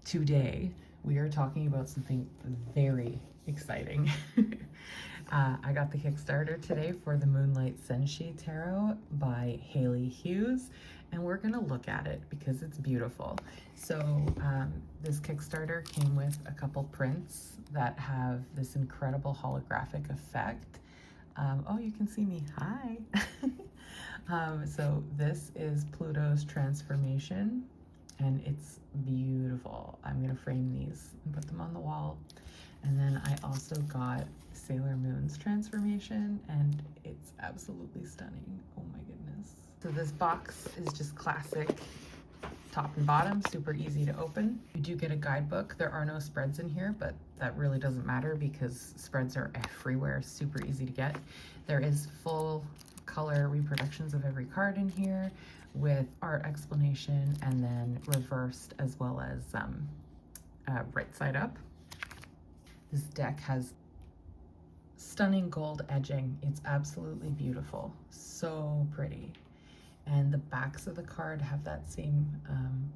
Today, we are talking about something very exciting. I got the Kickstarter today for the Moonlight Senshi Tarot by Hughes, and we're going to look at it because it's beautiful. So this Kickstarter came with a couple prints that have this incredible holographic effect. Oh, you can see me. Hi. So this is Pluto's transformation, and it's beautiful. I'm gonna frame these and put them on the wall. And then I also got Sailor Moon's transformation, and it's absolutely stunning. Oh my goodness. So this box is just classic top and bottom, super easy to open. You do get a guidebook. There are no spreads in here, but that really doesn't matter because spreads are everywhere, super easy to get. There is full color reproductions of every card in here with art explanation, and then reversed as well as right side up. This deck has stunning gold edging. It's absolutely beautiful, so pretty. And the backs of the card have that same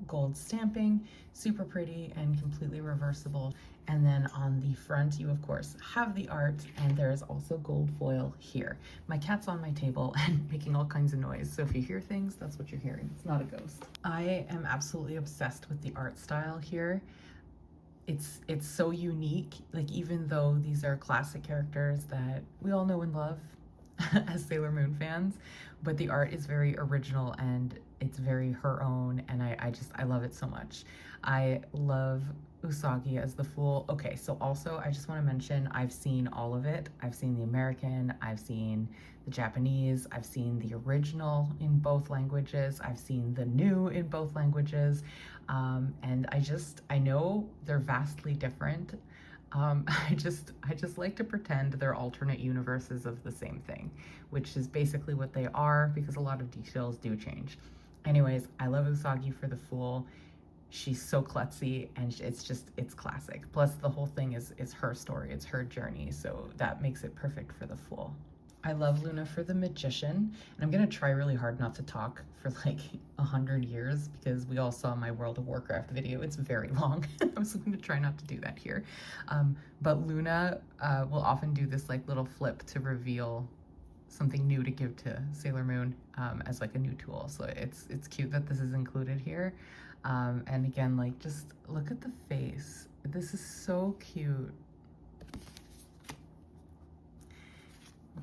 gold stamping, super pretty and completely reversible. And then on the front, you of course have the art, and there is also gold foil here. My cat's on my table and making all kinds of noise, so if you hear things, that's what you're hearing. It's not a ghost. I am absolutely obsessed with the art style here. It's so unique. Like, even though these are classic characters that we all know and love as Sailor Moon fans, but the art is very original and it's very her own, and I love it so much. I love Usagi as the Fool. Okay, so also I just want to mention I've seen all of it. I've seen the American, I've seen the Japanese, I've seen the original in both languages, I've seen the new in both languages, and I know they're vastly different. I just like to pretend they're alternate universes of the same thing, which is basically what they are, because a lot of details do change. Anyways, I love Usagi for the Fool. She's so klutzy, and it's classic. Plus the whole thing is her story, it's her journey, so that makes it perfect for the Fool. I love Luna for the Magician, and I'm gonna try really hard not to talk for like 100 years because we all saw my World of Warcraft video. It's very long. I'm just gonna try not to do that here. But Luna will often do this like little flip to reveal something new to give to Sailor Moon as like a new tool. So it's cute that this is included here. And again, like, just look at the face. This is so cute.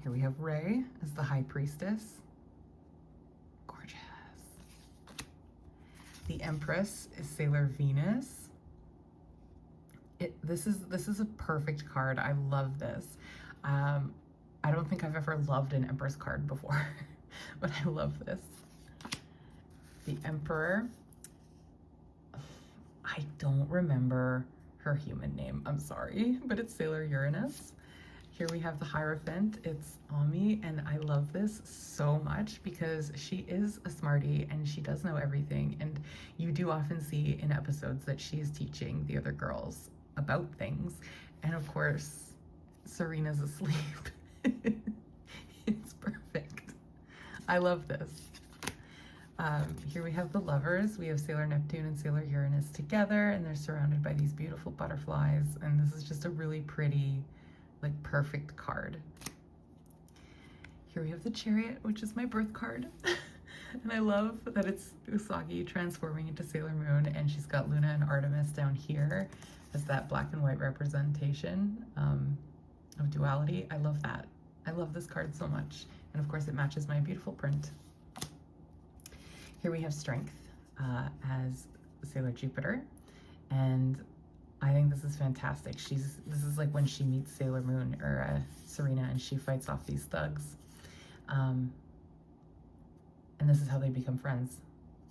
Here we have Rei as the High Priestess. Gorgeous. The Empress is Sailor Venus. This is a perfect card. I love this. I don't think I've ever loved an Empress card before, but I love this. The Emperor. I don't remember her human name, I'm sorry, but it's Sailor Uranus. Here we have the Hierophant, it's Ami, and I love this so much because she is a smarty and she does know everything, and you do often see in episodes that she is teaching the other girls about things, and of course, Serena's asleep. It's perfect. I love this. Here we have the Lovers. We have Sailor Neptune and Sailor Uranus together, and they're surrounded by these beautiful butterflies, and this is just a really pretty, like, perfect card. Here we have the Chariot, which is my birth card. And I love that it's Usagi transforming into Sailor Moon, and she's got Luna and Artemis down here as that black and white representation of duality. I love that. I love this card so much. And of course it matches my beautiful print. Here we have Strength as Sailor Jupiter, and I think this is fantastic. This is like when she meets Sailor Moon, or Serena, and she fights off these thugs. And this is how they become friends.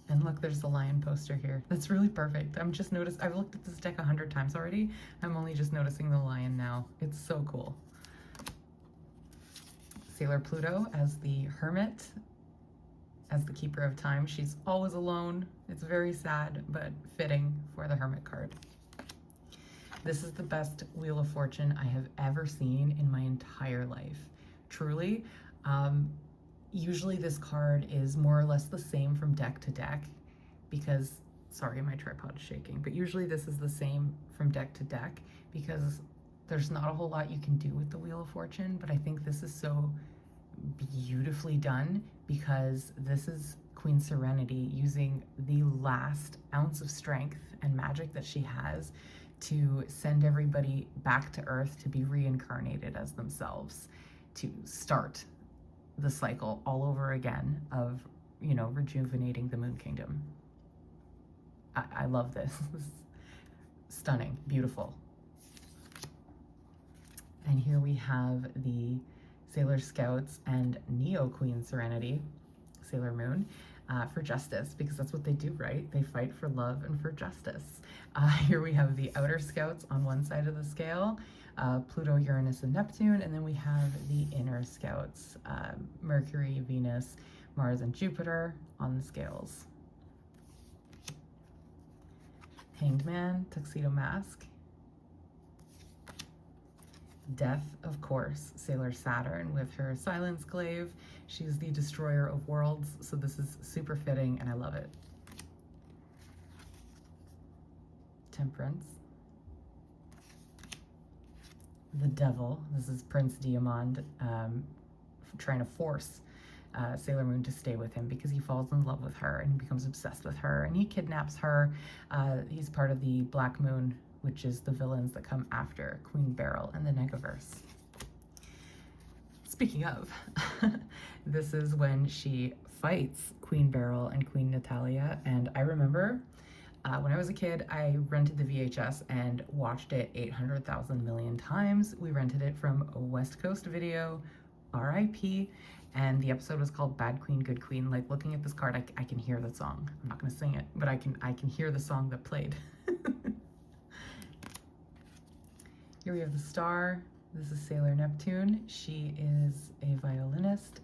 And look, there's the lion poster here. That's really perfect. I've looked at this deck 100 times already. I'm only just noticing the lion now. It's so cool. Sailor Pluto as the Hermit, as the Keeper of Time. She's always alone. It's very sad, but fitting for the Hermit card. This is the best Wheel of Fortune I have ever seen in my entire life. Truly. Usually this card is more or less the same from deck to deck because sorry, my tripod is shaking, but usually this is the same from deck to deck because there's not a whole lot you can do with the Wheel of Fortune, but I think this is so beautifully done because this is Queen Serenity using the last ounce of strength and magic that she has to send everybody back to Earth to be reincarnated as themselves, to start the cycle all over again of, you know, rejuvenating the Moon Kingdom. I love this. This is stunning, beautiful. And here we have the Sailor Scouts and Neo Queen Serenity, Sailor Moon, for justice, because that's what they do, right? They fight for love and for justice. Here we have the Outer Scouts on one side of the scale, Pluto, Uranus, and Neptune, and then we have the Inner Scouts, Mercury, Venus, Mars, and Jupiter on the scales. Hanged Man, Tuxedo Mask. Death, of course, Sailor Saturn with her Silence Glaive. She's the destroyer of worlds, so this is super fitting and I love it. Temperance. The Devil, this is Prince Diamond trying to force Sailor Moon to stay with him because he falls in love with her and he becomes obsessed with her and he kidnaps her. He's part of the Black Moon, which is the villains that come after Queen Beryl and the Negaverse. Speaking of, this is when she fights Queen Beryl and Queen Natalia, and I remember when I was a kid, I rented the VHS and watched it 800,000 million times. We rented it from a West Coast Video, RIP, and the episode was called Bad Queen, Good Queen. Like, looking at this card, I can hear the song. I'm not gonna sing it, but I can hear the song that played. Here we have the Star. This is Sailor Neptune. She is a violinist.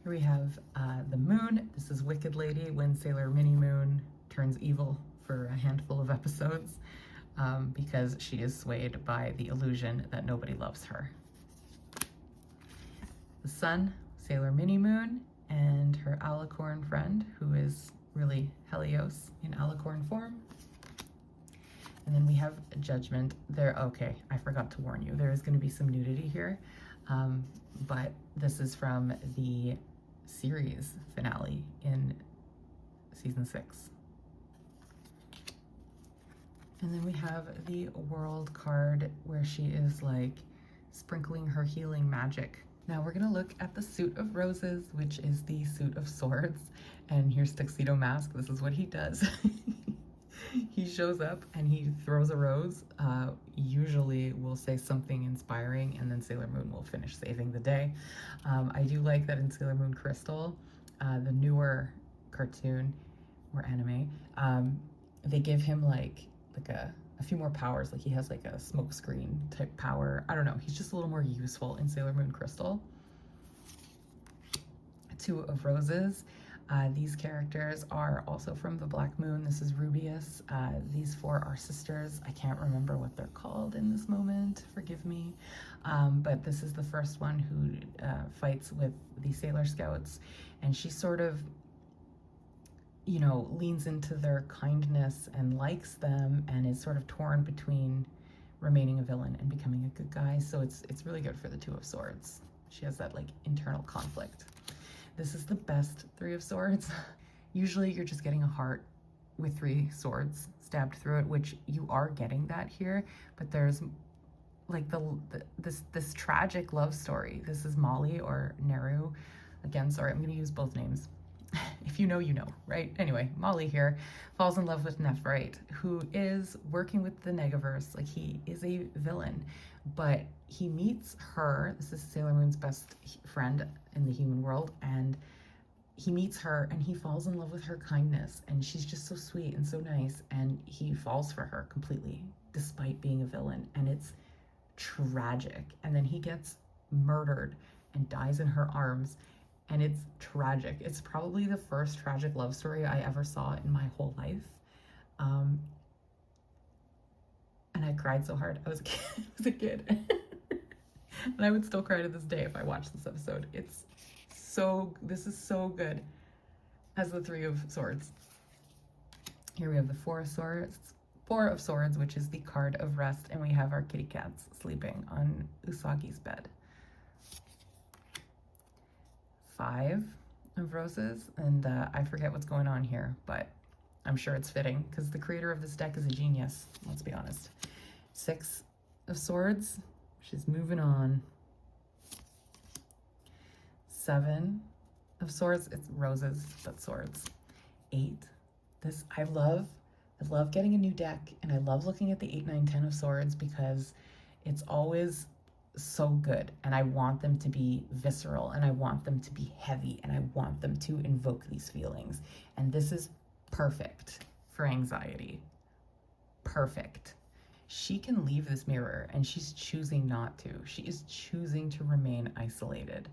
Here we have the Moon. This is Wicked Lady when Sailor Mini Moon turns evil for a handful of episodes because she is swayed by the illusion that nobody loves her. The Sun, Sailor Mini Moon, and her alicorn friend, who is really Helios in alicorn form. And then we have Judgment. There, okay, I forgot to warn you. There is going to be some nudity here, but this is from the series finale in season 6. And then we have the World card where she is like sprinkling her healing magic. Now we're gonna look at the Suit of Roses, which is the Suit of Swords. And here's Tuxedo Mask. This is what he does. He shows up and he throws a rose. Usually will say something inspiring and then Sailor Moon will finish saving the day. I do like that in Sailor Moon Crystal, the newer cartoon or anime, they give him like a few more powers. Like he has like a smoke screen type power. I don't know. He's just a little more useful in Sailor Moon Crystal. Two of Roses. These characters are also from the Black Moon. This is Rubius. These four are sisters. I can't remember what they're called in this moment. Forgive me. But this is the first one who fights with the Sailor Scouts. And she sort of, you know, leans into their kindness and likes them and is sort of torn between remaining a villain and becoming a good guy. So it's really good for the Two of Swords. She has that like internal conflict. This is the best Three of Swords. Usually you're just getting a heart with 3 swords stabbed through it, which you are getting that here, but there's like this tragic love story. This is Molly or Neru. Again, sorry, I'm gonna use both names. If you know, you know, right? Anyway, Molly here falls in love with Nephrite, who is working with the Negaverse. Like, he is a villain, but he meets her. This is Sailor Moon's best friend in the human world, and he meets her and he falls in love with her kindness, and she's just so sweet and so nice, and he falls for her completely despite being a villain, and it's tragic. And then he gets murdered and dies in her arms, and it's tragic. It's probably the first tragic love story I ever saw in my whole life. And I cried so hard. I was a kid. And I would still cry to this day if I watched this episode. This is so good as the Three of Swords. Here we have the Four of Swords, which is the card of rest, and we have our kitty cats sleeping on Usagi's bed. 5 of Roses, and I forget what's going on here, but I'm sure it's fitting because the creator of this deck is a genius, let's be honest. 6 of Swords, she's moving on. 7 of Swords, it's roses, but swords. 8, this, I love getting a new deck, and I love looking at the 8, 9, 10 of Swords because it's always so good, and I want them to be visceral, and I want them to be heavy, and I want them to invoke these feelings. And this is perfect for anxiety. Perfect. She can leave this mirror, and she's choosing not to. She is choosing to remain isolated.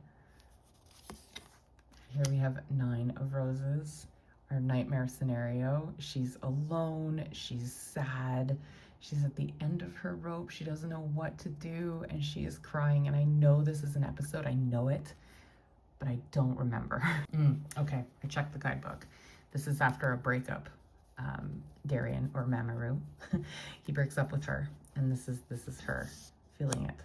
Here we have 9 of Roses, our nightmare scenario. She's alone, she's sad, she's at the end of her rope, she doesn't know what to do, and she is crying. And I know this is an episode, I know it, but I don't remember. Okay, I checked the guidebook. This is after a breakup. Darien, or Mamoru, he breaks up with her, and this is her feeling it.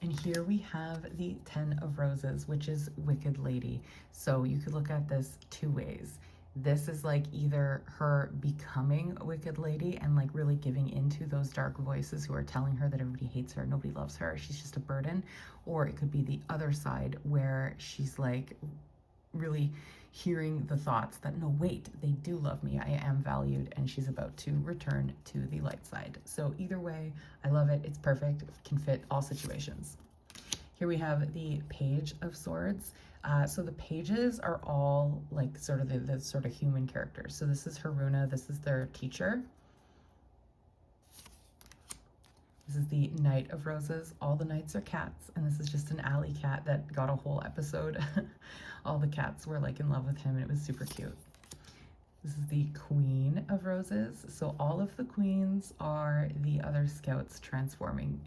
And here we have the 10 of Roses, which is Wicked Lady. So you could look at this 2 ways. This is like either her becoming a Wicked Lady and like really giving into those dark voices who are telling her that everybody hates her, nobody loves her, she's just a burden. Or it could be the other side where she's like really hearing the thoughts that, no, wait, they do love me, I am valued, and she's about to return to the light side. So either way, I love it, it's perfect, it can fit all situations. Here we have the Page of Swords. So the pages are all like sort of the sort of human characters. So this is Haruna, this is their teacher. This is the Knight of Roses. All the knights are cats, and this is just an alley cat that got a whole episode. All the cats were like in love with him, and it was super cute. This is the Queen of Roses. So all of the queens are the other scouts transforming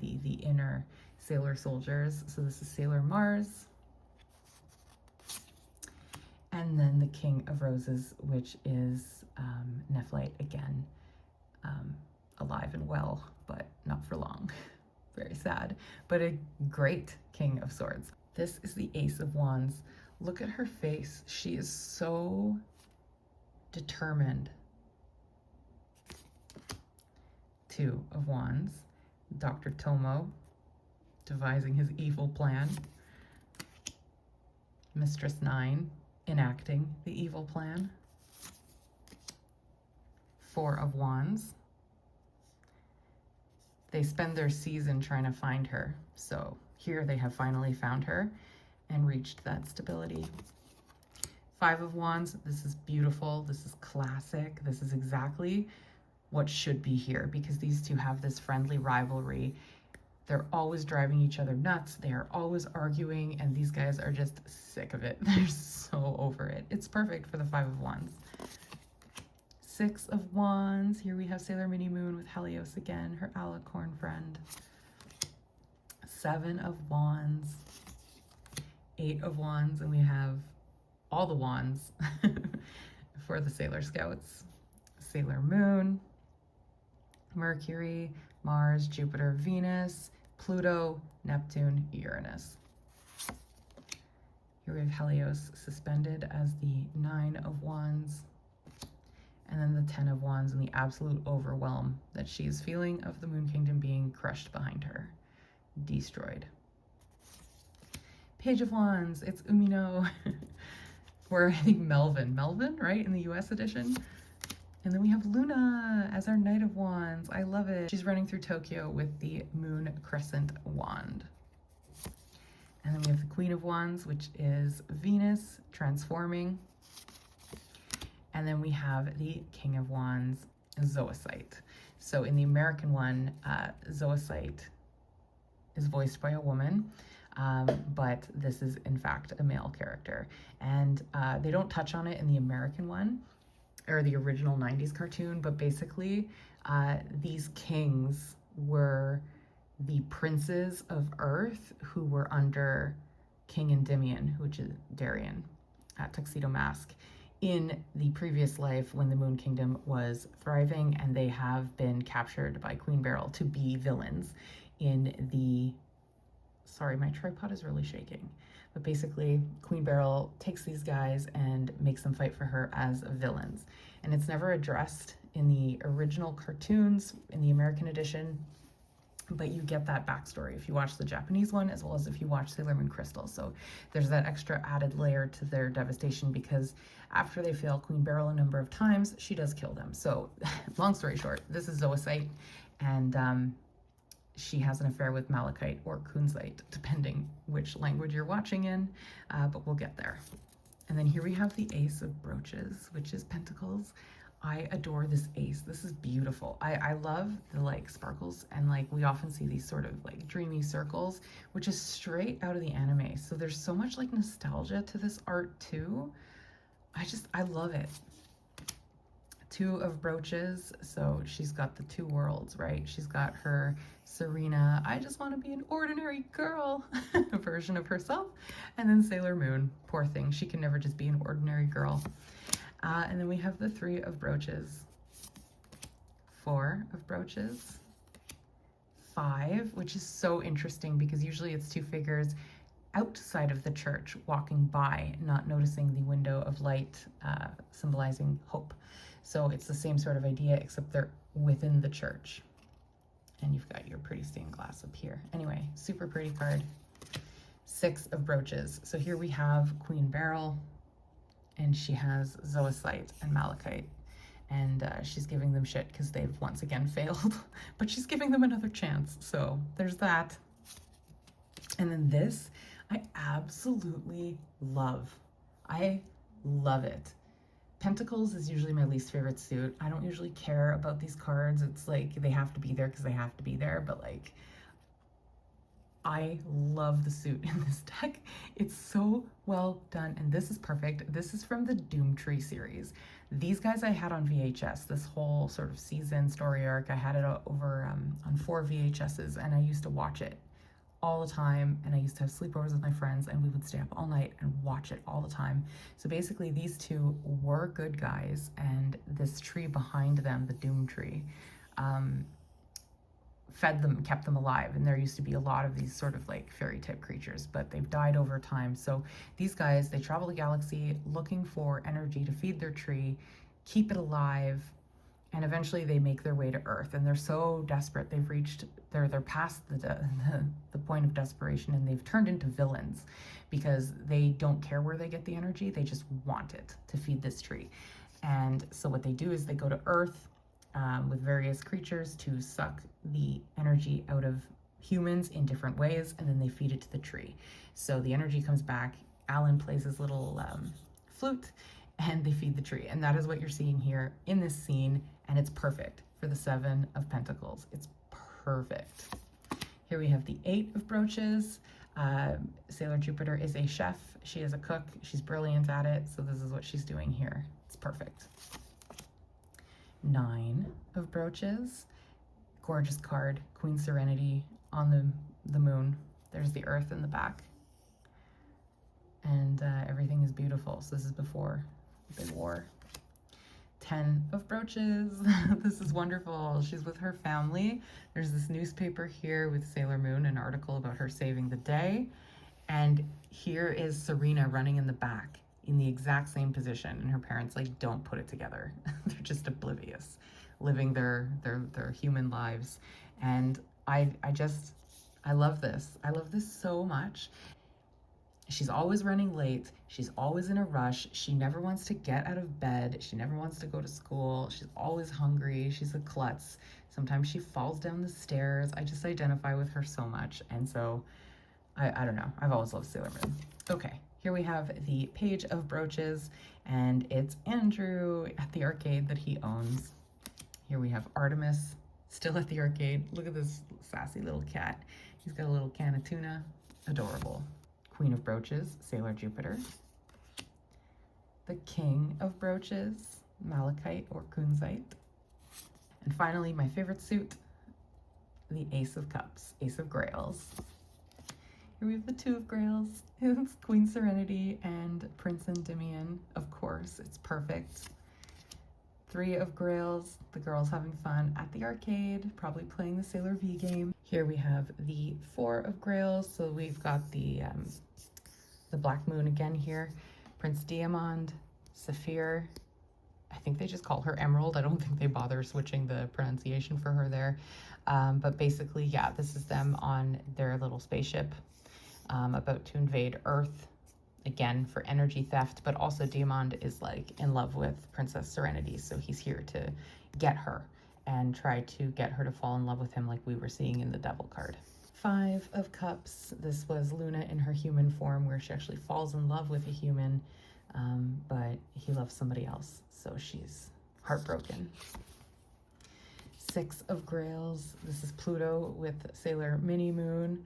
the inner sailor soldiers. So this is Sailor Mars. And then the King of Roses, which is Nephlite again, alive and well, but not for long. Very sad, but a great King of Swords. This is the Ace of Wands. Look at her face. She is so determined. 2 of Wands. Dr. Tomo devising his evil plan. Mistress 9 enacting the evil plan. 4 of Wands. They spend their season trying to find her. So here they have finally found her and reached that stability. 5 of Wands, this is beautiful, this is classic, this is exactly what should be here, because these two have this friendly rivalry. They're always driving each other nuts, they are always arguing, and these guys are just sick of it. They're so over it. It's perfect for the 5 of Wands. 6 of Wands, here we have Sailor Mini Moon with Helios again, her alicorn friend. 7 of Wands, 8 of Wands, and we have all the wands for the Sailor Scouts. Sailor Moon, Mercury, Mars, Jupiter, Venus, Pluto, Neptune, Uranus. Here we have Helios suspended as the 9 of Wands, and then the 10 of Wands and the absolute overwhelm that she's feeling of the Moon Kingdom being crushed behind her, destroyed. Page of Wands, it's Umino. Or I think Melvin, right, in the US edition. And then we have Luna as our Knight of Wands. I love it. She's running through Tokyo with the Moon Crescent wand. And then we have the Queen of Wands, which is Venus transforming. And then we have the King of Wands, Zoisite. So in the American one, Zoisite is voiced by a woman, but this is in fact a male character. And they don't touch on it in the American one, or the original 90s cartoon, but basically these kings were the princes of Earth who were under King Endymion, which is Darien, Tuxedo Mask, in the previous life when the Moon Kingdom was thriving, and they have been captured by Queen Beryl to be villains in the... Sorry, my tripod is really shaking. But basically, Queen Beryl takes these guys and makes them fight for her as villains. And it's never addressed in the original cartoons, in the American edition, but you get that backstory if you watch the Japanese one, as well as if you watch Sailor Moon Crystal. So there's that extra added layer to their devastation, because after they fail Queen Beryl a number of times, she does kill them. So long story short, this is Zoisite, and she has an affair with Malachite or Kunzite, depending which language you're watching in, but we'll get there. And then here we have the Ace of Brooches, which is Pentacles. I adore this ace. This is beautiful. I love the like sparkles, and like we often see these sort of like dreamy circles, which is straight out of the anime. So there's so much like nostalgia to this art too. I love it. Two of Brooches. So she's got the two worlds, right? She's got her Serena, I just want to be an ordinary girl version of herself. And then Sailor Moon, poor thing. She can never just be an ordinary girl. And then we have the Three of Brooches, Four of Brooches, Five, which is so interesting because usually it's two figures outside of the church walking by, not noticing the window of light symbolizing hope. So it's the same sort of idea, except they're within the church. And you've got your pretty stained glass up here. Anyway, super pretty card. Six of Brooches. So here we have Queen Beryl, and she has Zoisite and Malachite, and she's giving them shit because they've once again failed, but she's giving them another chance. So there's that. And then this, I absolutely love. I love it. Pentacles is usually my least favorite suit. I don't usually care about these cards. It's like they have to be there because they have to be there, but like I love the suit in this deck. It's so well done, and this is perfect. This is from the Doomtree series. These guys I had on VHS, this whole sort of season story arc. I had it over on 4 VHSs, and I used to watch it all the time, and I used to have sleepovers with my friends, and we would stay up all night and watch it all the time. So basically these two were good guys, and this tree behind them, the Doomtree, fed them, kept them alive. And there used to be a lot of these sort of like fairy type creatures, but they've died over time. So these guys, they travel the galaxy looking for energy to feed their tree, keep it alive, and eventually they make their way to Earth. And they're so desperate, they've reached, they're past the point of desperation, and they've turned into villains because they don't care where they get the energy, they just want it to feed this tree. And so what they do is they go to Earth with various creatures to suck the energy out of humans in different ways, and then they feed it to the tree. So the energy comes back, Alan plays his little flute, and they feed the tree. And that is what you're seeing here in this scene, and it's perfect for the Seven of Pentacles. It's perfect. Here we have the Eight of Brooches. Sailor Jupiter is a chef. She is a cook. She's brilliant at it, so this is what she's doing here. It's perfect. Nine of Brooches. Gorgeous card. Queen Serenity on the moon. There's the Earth in the back. And everything is beautiful. So this is before the big war. 10 of Brooches. This is wonderful. She's with her family. There's this newspaper here with Sailor Moon, an article about her saving the day. And here is Serena running in the back in the exact same position, and her parents like don't put it together. They're just oblivious, living their human lives. And I love this. I love this so much. She's always running late. She's always in a rush. She never wants to get out of bed. She never wants to go to school. She's always hungry. She's a klutz. Sometimes she falls down the stairs. I just identify with her so much. And so I don't know. I've always loved Sailor Moon. Okay, here we have the Page of Brooches, and it's Andrew at the arcade that he owns. Here we have Artemis, still at the arcade. Look at this sassy little cat. He's got a little can of tuna. Adorable. Queen of Brooches, Sailor Jupiter. The King of Brooches, Malachite or Kunzite. And finally, my favorite suit, the Ace of Cups, Ace of Grails. Here we have the two of grails. It's Queen Serenity and Prince Endymion. Of course, it's perfect. Three of grails, the girls having fun at the arcade, probably playing the Sailor V game. Here we have the four of grails. So we've got the Black Moon again here. Prince Diamond, Saphir. I think they just call her Emerald. I don't think they bother switching the pronunciation for her there. But basically, yeah, this is them on their little spaceship about to invade Earth. Again, for energy theft, but also Diamond is like in love with Princess Serenity, so he's here to get her and try to get her to fall in love with him like we were seeing in the Devil card. Five of Cups. This was Luna in her human form where she actually falls in love with a human, but he loves somebody else, so she's heartbroken. Six of Grails. This is Pluto with Sailor Mini Moon.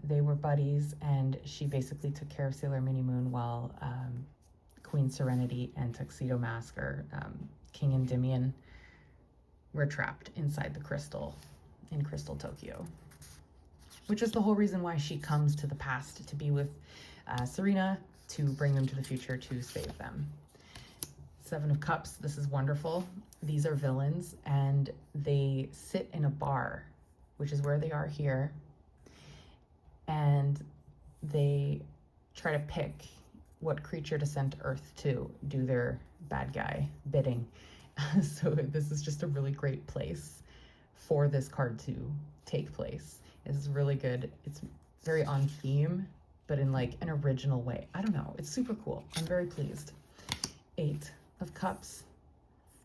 They were buddies, and she basically took care of Sailor Mini Moon while Queen Serenity and Tuxedo Mask, or King Endymion, were trapped inside the crystal in Crystal Tokyo, which is the whole reason why she comes to the past to be with Serena, to bring them to the future to save them. Seven of Cups. This is wonderful. These are villains, and they sit in a bar, which is where they are here, and they try to pick what creature to send to Earth to do their bad guy bidding. So this is just a really great place for this card to take place. It's really good. It's very on theme, but in like an original way. I don't know. It's super cool. I'm very pleased. Eight of Cups.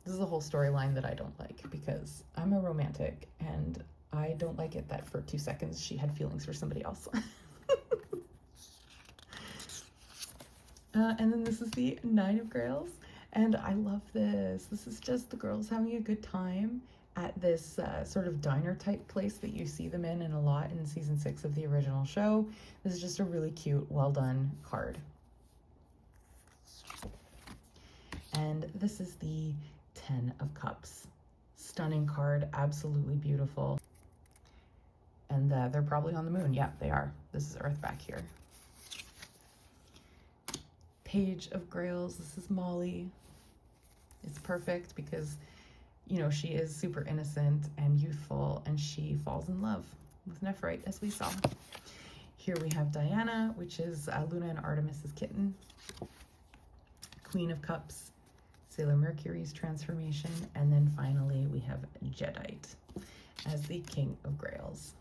This is a whole storyline that I don't like because I'm a romantic and I don't like it that for 2 seconds she had feelings for somebody else. And then this is the Nine of Grails, and I love this. This is just the girls having a good time at this sort of diner type place that you see them in a lot in season 6 of the original show. This is just a really cute, well done card. And this is the 10 of Cups. Stunning card, absolutely beautiful. And they're probably on the moon. Yeah, they are. This is Earth back here. Page of Grails. This is Molly. It's perfect because, you know, she is super innocent and youthful, and she falls in love with Nephrite, as we saw. Here we have Diana, which is Luna and Artemis's kitten. Queen of Cups, Sailor Mercury's transformation, and then finally we have Jadeite as the King of Grails.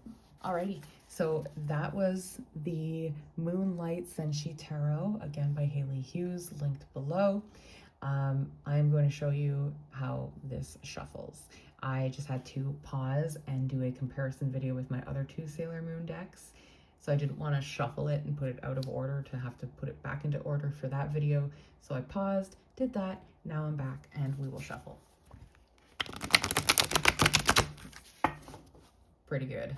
Alrighty, so that was the Moonlight Senshi Tarot, again by Haley Hughes, linked below. I'm going to show you how this shuffles. I just had to pause and do a comparison video with my other two Sailor Moon decks, so I didn't want to shuffle it and put it out of order to have to put it back into order for that video. So I paused, did that, now I'm back, and we will shuffle. Pretty good.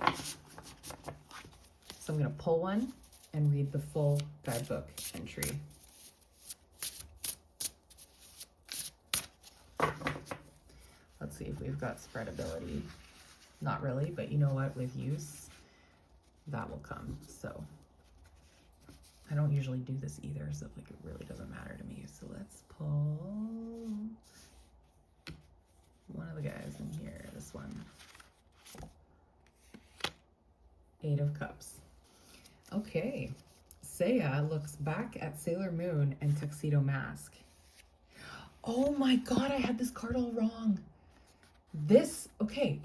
So I'm going to pull one and read the full guidebook entry. Let's see if we've got spreadability. Not really, but you know what? With use, that will come. So I don't usually do this either, so like it really doesn't matter to me. So let's pull one of the guys in here, this one. 8 of Cups. Okay, Seiya looks back at Sailor Moon and Tuxedo Mask. Oh my god, I had this card all wrong. This, okay,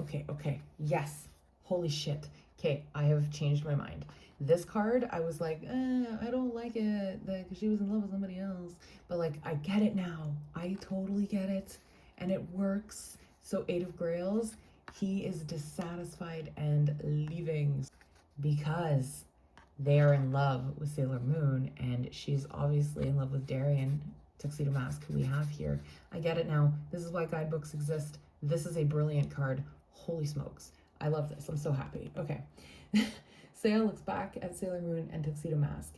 yes, holy shit. Okay, I have changed my mind. This card, I was like, I don't like it, because she was in love with somebody else. But like, I get it now. I totally get it, and it works. So 8 of Grails, he is dissatisfied and leaving because they are in love with Sailor Moon, and she's obviously in love with Darien, Tuxedo Mask, who we have here. I get it now. This is why guidebooks exist. This is a brilliant card. Holy smokes. I love this. I'm so happy. Okay. Seiya looks back at Sailor Moon and Tuxedo Mask.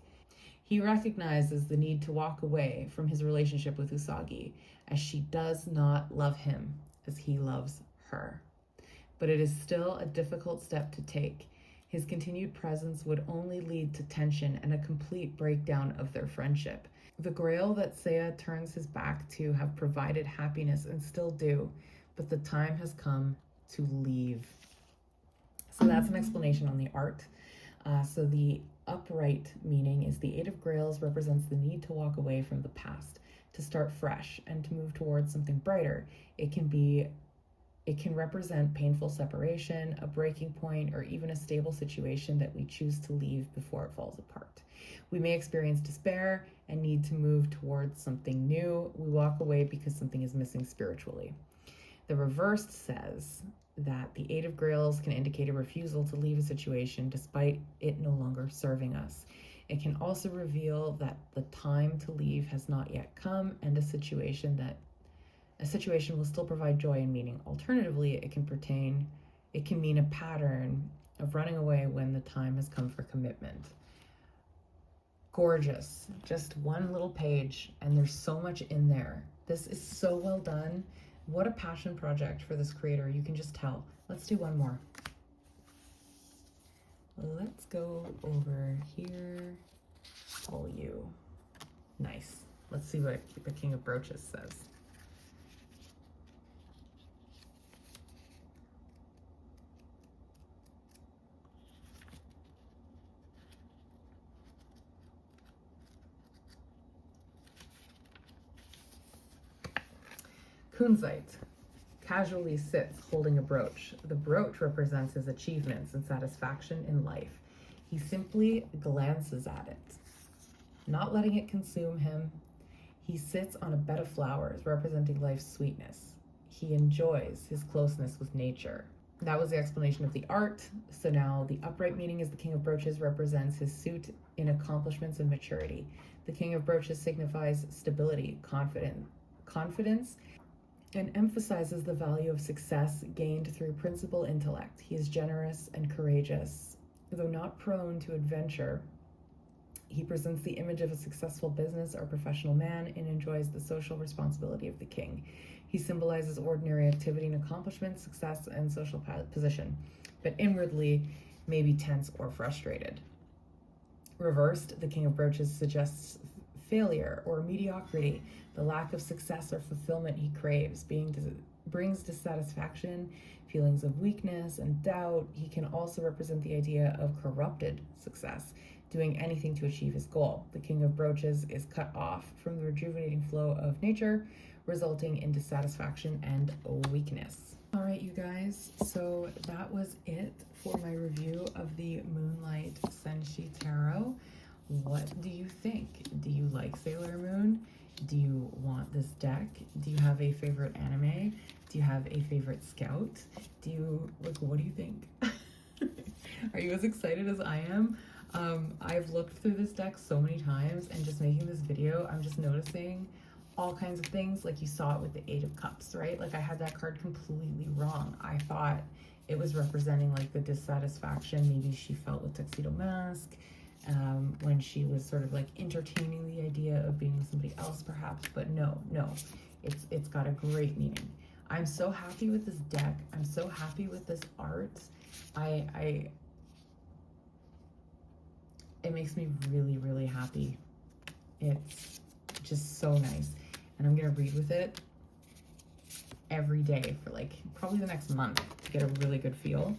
He recognizes the need to walk away from his relationship with Usagi, as she does not love him as he loves her. But it is still a difficult step to take. His continued presence would only lead to tension and a complete breakdown of their friendship. The grail that Seiya turns his back to have provided happiness and still do, but the time has come to leave. So that's an explanation on the art. So the upright meaning is the Eight of Grails represents the need to walk away from the past, to start fresh, and to move towards something brighter. It can represent painful separation, a breaking point, or even a stable situation that we choose to leave before it falls apart. We may experience despair and need to move towards something new. We walk away because something is missing spiritually. The reversed says that the Eight of Grails can indicate a refusal to leave a situation despite it no longer serving us. It can also reveal that the time to leave has not yet come, and a situation will still provide joy and meaning. Alternatively, it can mean a pattern of running away when the time has come for commitment. Gorgeous. Just one little page, and there's so much in there. This is so well done. What a passion project for this creator. You can just tell. Let's do one more. Let's go over here. Pull you. Nice. Let's see what the King of Brooches says. Kunzite casually sits holding a brooch. The brooch represents his achievements and satisfaction in life. He simply glances at it, not letting it consume him. He sits on a bed of flowers representing life's sweetness. He enjoys his closeness with nature. That was the explanation of the art. So now the upright meaning is the King of Brooches represents his suit in accomplishments and maturity. The King of Brooches signifies stability, confidence, and emphasizes the value of success gained through principal intellect. He is generous and courageous. Though not prone to adventure, he presents the image of a successful business or professional man and enjoys the social responsibility of the king. He symbolizes ordinary activity and accomplishment, success, and social position, but inwardly may be tense or frustrated. Reversed, the King of Brooches suggests failure or mediocrity, the lack of success or fulfillment he craves, brings dissatisfaction, feelings of weakness and doubt. He can also represent the idea of corrupted success, doing anything to achieve his goal. The King of Brooches is cut off from the rejuvenating flow of nature, resulting in dissatisfaction and weakness. All right, you guys, so that was it for my review of the Moonlight Senshi Tarot. What do you think? Do you like Sailor Moon? Do you want this deck? Do you have a favorite anime? Do you have a favorite scout? What do you think? Are you as excited as I am? I've looked through this deck so many times, and just making this video, I'm just noticing all kinds of things. Like you saw it with the Eight of Cups, right? Like I had that card completely wrong. I thought it was representing like the dissatisfaction maybe she felt with Tuxedo Mask, when she was sort of like entertaining the idea of being with somebody else perhaps, but no, it's got a great meaning. I'm so happy with this deck. I'm so happy with this art. It makes me really, really happy. It's just so nice. And I'm gonna read with it every day for like probably the next month to get a really good feel.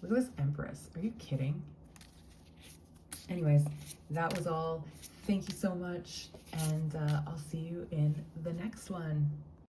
Look at this Empress. Are you kidding? Anyways, that was all. Thank you so much, and I'll see you in the next one.